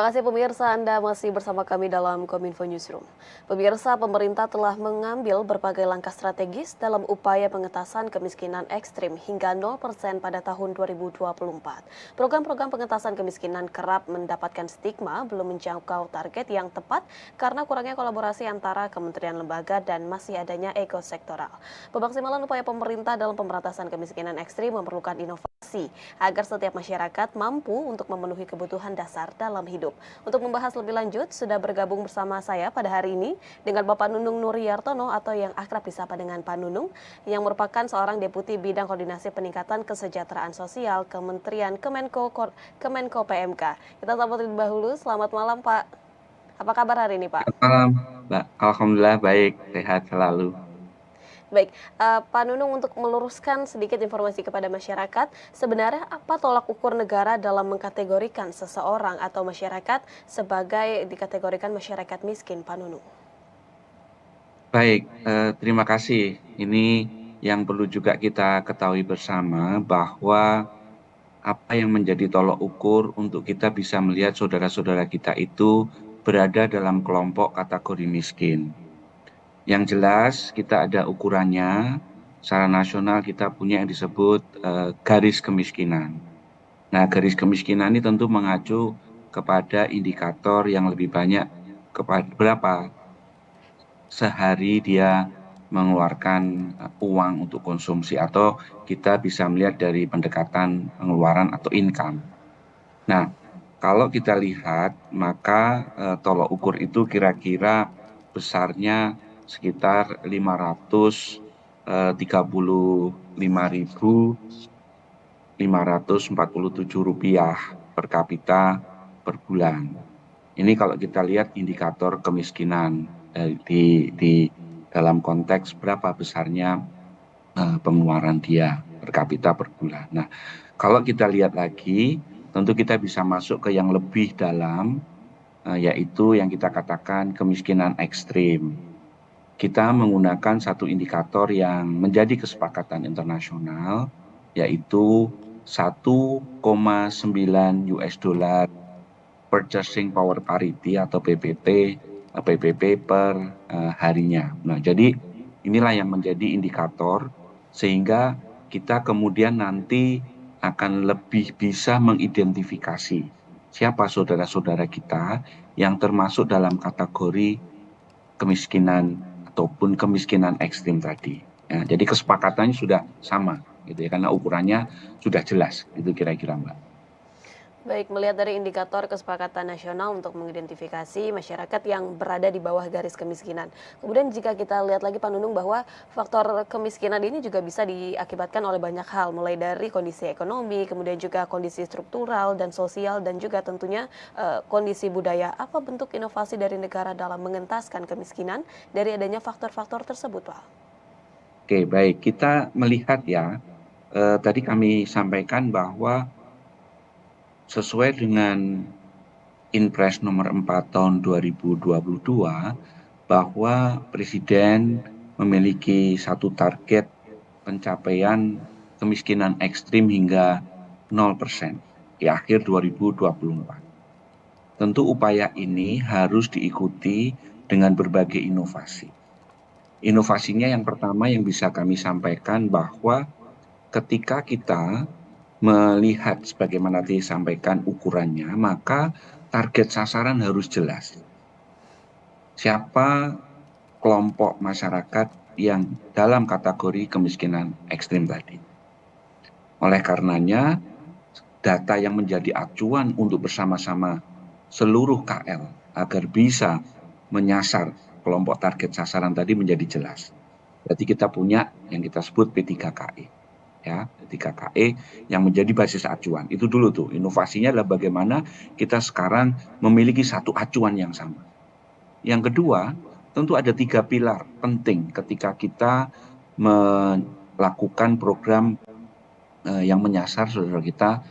kasih pemirsa, Anda masih bersama kami dalam Kominfo Newsroom. Pemirsa, pemerintah telah mengambil berbagai langkah strategis dalam upaya pengentasan kemiskinan ekstrim hingga 0% pada tahun 2024. Program-program pengentasan kemiskinan kerap mendapatkan stigma belum menjangkau target yang tepat karena kurangnya kolaborasi antara kementerian lembaga dan masih adanya ego sektoral. Pemaksimalan upaya pemerintah dalam pemberantasan kemiskinan ekstrim memerlukan inovasi agar setiap masyarakat mampu untuk memenuhi kebutuhan dasar dalam hidup. Untuk membahas lebih lanjut, sudah bergabung bersama saya pada hari ini dengan Bapak Nunung Nuriyartono atau yang akrab disapa dengan Pak Nunung, yang merupakan seorang Deputi Bidang Koordinasi Peningkatan Kesejahteraan Sosial Kementerian Kemenko PMK. Kita sambut terlebih dahulu. Selamat malam, Pak. Apa kabar hari ini, Pak? Selamat malam, Mbak. Alhamdulillah baik, sehat selalu. Baik, Pak Nunung, untuk meluruskan sedikit informasi kepada masyarakat, sebenarnya apa tolak ukur negara dalam mengkategorikan seseorang atau masyarakat sebagai dikategorikan masyarakat miskin, Pak Nunung? Baik, terima kasih. Ini yang perlu juga kita ketahui bersama bahwa apa yang menjadi tolok ukur untuk kita bisa melihat saudara-saudara kita itu berada dalam kelompok kategori miskin. Yang jelas kita ada ukurannya, secara nasional kita punya yang disebut garis kemiskinan. Nah, garis kemiskinan ini tentu mengacu kepada indikator yang lebih banyak kepada berapa sehari dia mengeluarkan uang untuk konsumsi, atau kita bisa melihat dari pendekatan pengeluaran atau income. Nah, kalau kita lihat maka tolok ukur itu kira-kira besarnya sekitar 535.547 rupiah per kapita per bulan. Ini kalau kita lihat indikator kemiskinan di dalam konteks berapa besarnya pengeluaran dia per kapita per bulan. Nah, kalau kita lihat lagi, tentu kita bisa masuk ke yang lebih dalam, yaitu yang kita katakan kemiskinan ekstrim. Kita menggunakan satu indikator yang menjadi kesepakatan internasional, yaitu 1,9 US dollar Purchasing Power Parity atau PPP per harinya. Nah, jadi inilah yang menjadi indikator sehingga kita kemudian nanti akan lebih bisa mengidentifikasi siapa saudara-saudara kita yang termasuk dalam kategori kemiskinan ataupun kemiskinan ekstrim tadi. Ya, jadi kesepakatannya sudah sama, gitu ya, karena ukurannya sudah jelas, itu kira-kira, Mbak. Baik, melihat dari indikator kesepakatan nasional untuk mengidentifikasi masyarakat yang berada di bawah garis kemiskinan. Kemudian jika kita lihat lagi, Pak Nunung, bahwa faktor kemiskinan ini juga bisa diakibatkan oleh banyak hal, mulai dari kondisi ekonomi, kemudian juga kondisi struktural dan sosial, dan juga tentunya kondisi budaya. Apa bentuk inovasi dari negara dalam mengentaskan kemiskinan dari adanya faktor-faktor tersebut, Pak? Oke, baik. Kita melihat ya, tadi kami sampaikan bahwa sesuai dengan Inpres nomor 4 tahun 2022, bahwa Presiden memiliki satu target pencapaian kemiskinan ekstrim hingga 0% di akhir 2024. Tentu upaya ini harus diikuti dengan berbagai inovasi. Inovasinya yang pertama yang bisa kami sampaikan bahwa ketika kita melihat sebagaimana disampaikan ukurannya, maka target sasaran harus jelas. Siapa kelompok masyarakat yang dalam kategori kemiskinan ekstrim tadi. Oleh karenanya, data yang menjadi acuan untuk bersama-sama seluruh KL agar bisa menyasar kelompok target sasaran tadi menjadi jelas. Berarti kita punya yang kita sebut P3KE. Ya, P3KE yang menjadi basis acuan. Itu dulu tuh, inovasinya adalah bagaimana kita sekarang memiliki satu acuan yang sama. Yang kedua, tentu ada 3 pilar penting ketika kita melakukan program yang menyasar saudara kita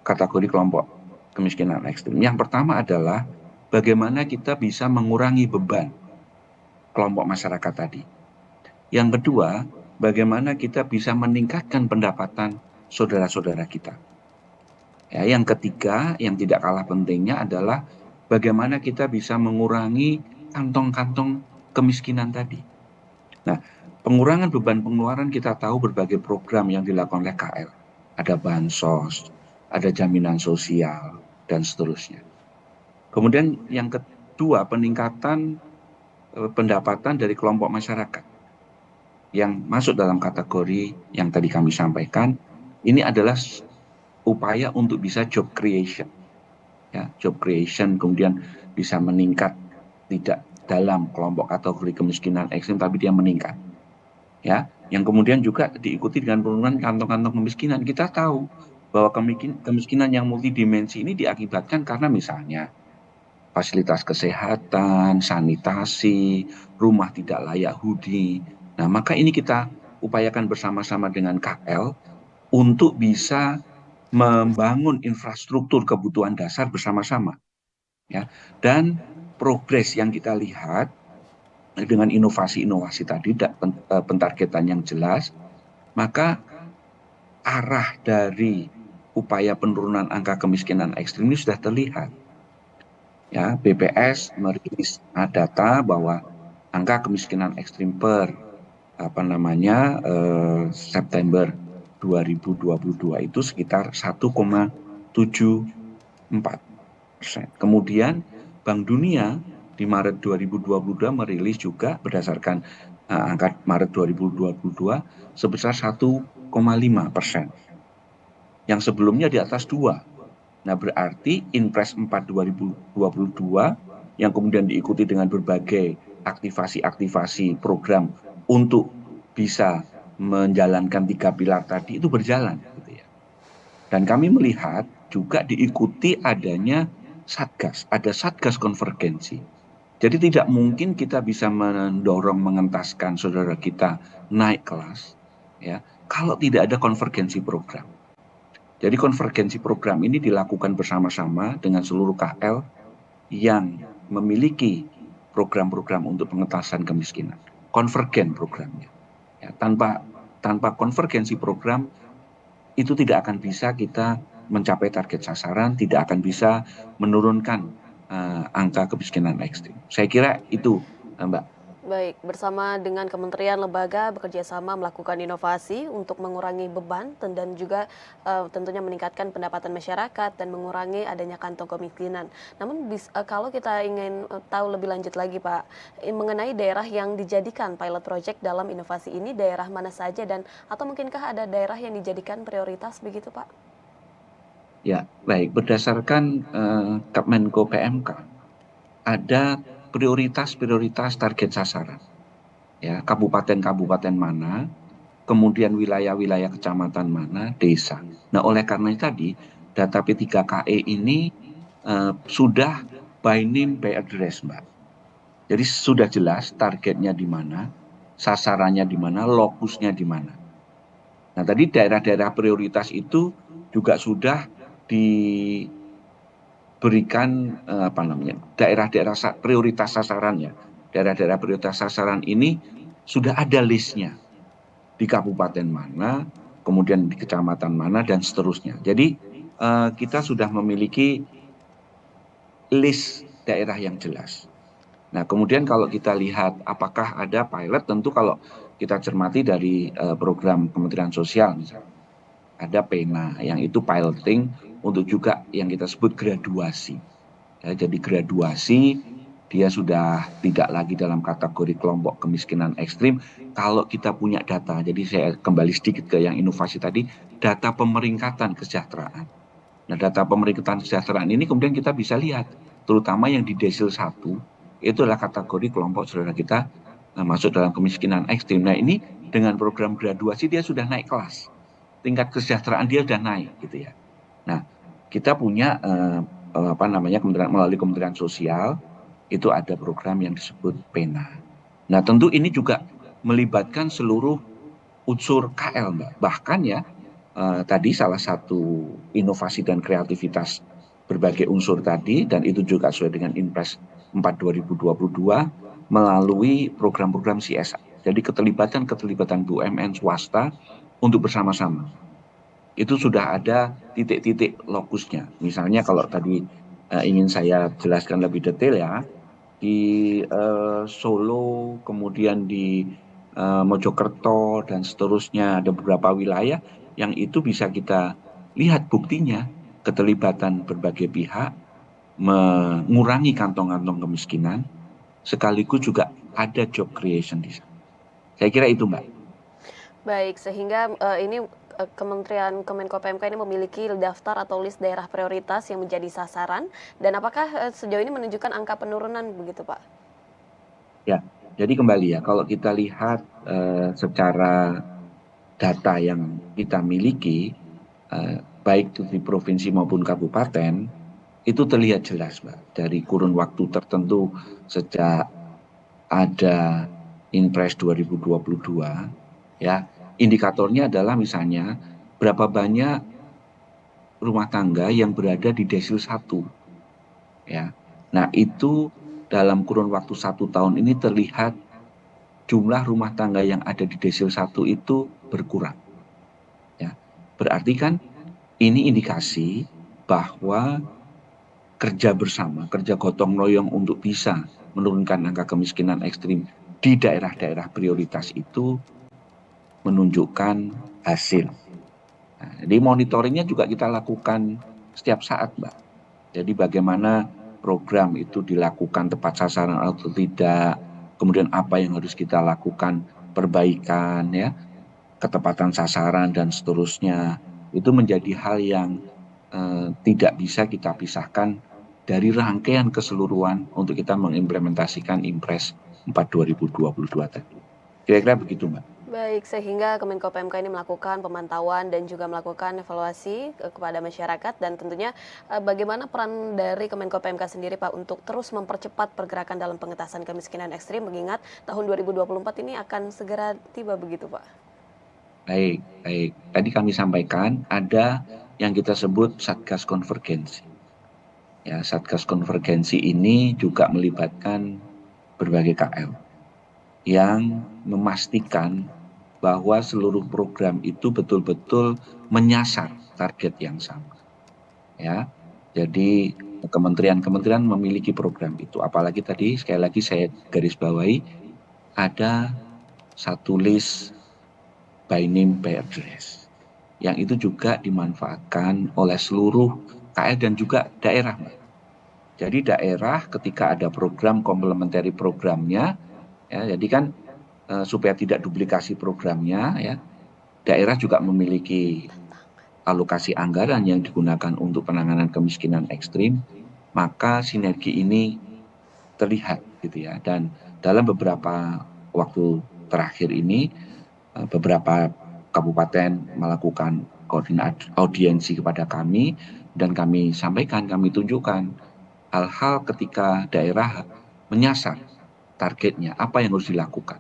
kategori kelompok kemiskinan ekstrim. Yang pertama adalah bagaimana kita bisa mengurangi beban kelompok masyarakat tadi. Yang kedua, bagaimana kita bisa meningkatkan pendapatan saudara-saudara kita. Ya, yang ketiga, yang tidak kalah pentingnya adalah bagaimana kita bisa mengurangi kantong-kantong kemiskinan tadi. Nah, pengurangan beban pengeluaran kita tahu berbagai program yang dilakukan oleh KL. Ada bansos, ada jaminan sosial, dan seterusnya. Kemudian yang kedua, peningkatan pendapatan dari kelompok masyarakat yang masuk dalam kategori yang tadi kami sampaikan. Ini adalah upaya untuk bisa job creation. Ya, job creation kemudian bisa meningkat, tidak dalam kelompok kategori kemiskinan ekstrim, tapi dia meningkat. Ya, yang kemudian juga diikuti dengan penurunan kantong-kantong kemiskinan. Kita tahu bahwa kemiskinan yang multidimensi ini diakibatkan karena misalnya fasilitas kesehatan, sanitasi, rumah tidak layak huni. Nah, maka ini kita upayakan bersama-sama dengan KL untuk bisa membangun infrastruktur kebutuhan dasar bersama-sama. Ya, dan progres yang kita lihat dengan inovasi-inovasi tadi, pentargetan yang jelas, maka arah dari upaya penurunan angka kemiskinan ekstrim ini sudah terlihat. Ya, BPS merilis data bahwa angka kemiskinan ekstrim per September 2022 itu sekitar 1,74%. Kemudian Bank Dunia di Maret 2022 merilis juga berdasarkan angka Maret 2022 sebesar 1,5%. Yang sebelumnya di atas 2. Nah, berarti Inpres 4 2022 yang kemudian diikuti dengan berbagai aktivasi-aktivasi program untuk bisa menjalankan 3 pilar tadi itu berjalan, gitu ya. Dan kami melihat juga diikuti adanya satgas, ada satgas konvergensi. Jadi tidak mungkin kita bisa mendorong, mengentaskan saudara kita naik kelas, ya, kalau tidak ada konvergensi program. Jadi konvergensi program ini dilakukan bersama-sama dengan seluruh KL yang memiliki program-program untuk pengentasan kemiskinan. Konvergen programnya. Ya, tanpa konvergensi program itu tidak akan bisa kita mencapai target sasaran, tidak akan bisa menurunkan angka kemiskinan ekstrim. Saya kira itu, Mbak. Baik, bersama dengan kementerian lembaga bekerja sama melakukan inovasi untuk mengurangi beban dan juga tentunya meningkatkan pendapatan masyarakat dan mengurangi adanya kantong kemiskinan. Namun kalau kita ingin tahu lebih lanjut lagi Pak, mengenai daerah yang dijadikan pilot project dalam inovasi ini, daerah mana saja dan atau mungkinkah ada daerah yang dijadikan prioritas begitu Pak? Ya, baik. Berdasarkan Kemenko PMK, ada prioritas-prioritas target sasaran. Ya, kabupaten-kabupaten mana, kemudian wilayah-wilayah kecamatan mana, desa. Nah, oleh karena itu tadi, data P3KE ini sudah by name, by address, Mbak. Jadi sudah jelas targetnya di mana, sasarannya di mana, lokusnya di mana. Nah, tadi daerah-daerah prioritas itu juga sudah diberikan daerah-daerah prioritas sasarannya. Daerah-daerah prioritas sasaran ini sudah ada listnya di kabupaten mana, kemudian di kecamatan mana, dan seterusnya. Jadi kita sudah memiliki list daerah yang jelas. Nah, kemudian kalau kita lihat apakah ada pilot, tentu kalau kita cermati dari program Kementerian Sosial misalnya, ada PENA yang itu piloting untuk juga yang kita sebut graduasi. Ya, jadi graduasi dia sudah tidak lagi dalam kategori kelompok kemiskinan ekstrim kalau kita punya data. Jadi saya kembali sedikit ke yang inovasi tadi, data pemeringkatan kesejahteraan. Nah, data pemeringkatan kesejahteraan ini kemudian kita bisa lihat, terutama yang di desil 1, itu adalah kategori kelompok saudara kita masuk dalam kemiskinan ekstrim. Nah, ini dengan program graduasi dia sudah naik kelas. Tingkat kesejahteraan dia sudah naik, gitu ya. Nah, kita punya melalui Kementerian Sosial itu ada program yang disebut PENA. Nah, tentu ini juga melibatkan seluruh unsur KL, Mbak. Bahkan ya, tadi salah satu inovasi dan kreativitas berbagai unsur tadi, dan itu juga sesuai dengan Inpres 4 2022 melalui program-program CSR. Jadi keterlibatan BUMN swasta untuk bersama-sama. itu sudah ada titik-titik lokusnya. Misalnya kalau tadi ingin saya jelaskan lebih detail ya, di Solo, kemudian di Mojokerto, dan seterusnya ada beberapa wilayah yang itu bisa kita lihat buktinya keterlibatan berbagai pihak, mengurangi kantong-kantong kemiskinan, sekaligus juga ada job creation di sana. Saya kira itu, Mbak. Baik, sehingga ini Kementerian Kemenko PMK ini memiliki daftar atau list daerah prioritas yang menjadi sasaran, dan apakah sejauh ini menunjukkan angka penurunan begitu, Pak? Ya, jadi kembali ya, kalau kita lihat secara data yang kita miliki, baik itu di provinsi maupun kabupaten, itu terlihat jelas, Mbak, dari kurun waktu tertentu sejak ada Inpres 2022, ya, indikatornya adalah misalnya berapa banyak rumah tangga yang berada di desil 1, ya. Nah, itu dalam kurun waktu 1 tahun ini terlihat jumlah rumah tangga yang ada di desil 1 itu berkurang, ya. Berarti kan ini indikasi bahwa kerja bersama, kerja gotong royong untuk bisa menurunkan angka kemiskinan ekstrim di daerah-daerah prioritas itu menunjukkan hasil. Nah, jadi monitoringnya juga kita lakukan setiap saat, Mbak. Jadi bagaimana program itu dilakukan tepat sasaran atau tidak, kemudian apa yang harus kita lakukan, perbaikan, ya, ketepatan sasaran dan seterusnya. Itu menjadi hal yang tidak bisa kita pisahkan dari rangkaian keseluruhan untuk kita mengimplementasikan Impres 4 2022 tadi. Kira-kira begitu, Mbak. Baik, sehingga Kemenko PMK ini melakukan pemantauan dan juga melakukan evaluasi kepada masyarakat, dan tentunya bagaimana peran dari Kemenko PMK sendiri, Pak, untuk terus mempercepat pergerakan dalam pengentasan kemiskinan ekstrim, mengingat tahun 2024 ini akan segera tiba begitu, Pak. Baik, baik. Tadi kami sampaikan ada yang kita sebut Satgas Konvergensi. Ya, Satgas Konvergensi ini juga melibatkan berbagai KL yang memastikan bahwa seluruh program itu betul-betul menyasar target yang sama. Ya, jadi kementerian-kementerian memiliki program itu. Apalagi tadi sekali lagi saya garis bawahi ada satu list by name by address yang itu juga dimanfaatkan oleh seluruh KL dan juga daerah, Mbak. Jadi daerah ketika ada program komplementari programnya, ya, jadi kan supaya tidak duplikasi programnya, ya, daerah juga memiliki alokasi anggaran yang digunakan untuk penanganan kemiskinan ekstrim, maka sinergi ini terlihat gitu ya. Dan dalam beberapa waktu terakhir ini beberapa kabupaten melakukan audiensi kepada kami, dan kami sampaikan, kami tunjukkan hal-hal ketika daerah menyasar targetnya, apa yang harus dilakukan.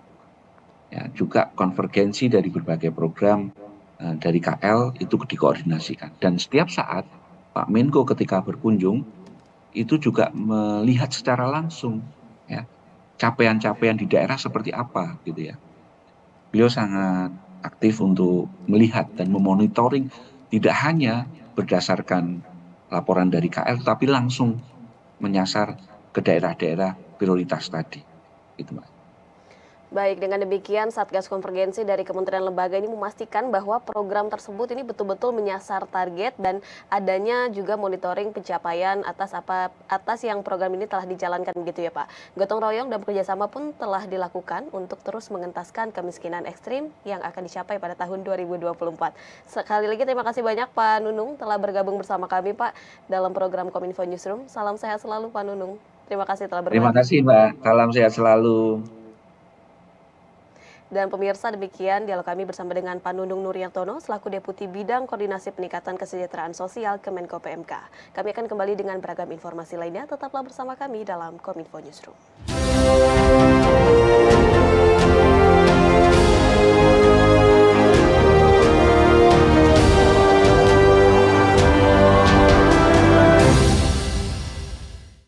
Ya, juga konvergensi dari berbagai program dari KL itu dikoordinasikan. Dan setiap saat Pak Menko ketika berkunjung itu juga melihat secara langsung, ya, capaian-capaian di daerah seperti apa gitu ya. Beliau sangat aktif untuk melihat dan memonitoring tidak hanya berdasarkan laporan dari KL, tapi langsung menyasar ke daerah-daerah prioritas tadi. Gitu, Mbak. Baik, dengan demikian Satgas Konvergensi dari Kementerian Lembaga ini memastikan bahwa program tersebut ini betul-betul menyasar target, dan adanya juga monitoring pencapaian atas yang program ini telah dijalankan begitu ya, Pak. Gotong royong dan bekerjasama pun telah dilakukan untuk terus mengentaskan kemiskinan ekstrim yang akan dicapai pada tahun 2024. Sekali lagi terima kasih banyak Pak Nunung telah bergabung bersama kami, Pak, dalam program Kominfo Newsroom. Salam sehat selalu Pak Nunung. Terima kasih telah Terima berbagi. kasih, Mbak. Salam sehat selalu. Dan pemirsa, demikian dialog kami bersama dengan Pak Nunung Nuriantono selaku Deputi Bidang Koordinasi Peningkatan Kesejahteraan Sosial Kemenko PMK. Kami akan kembali dengan beragam informasi lainnya. Tetaplah bersama kami dalam Kominfo Newsroom.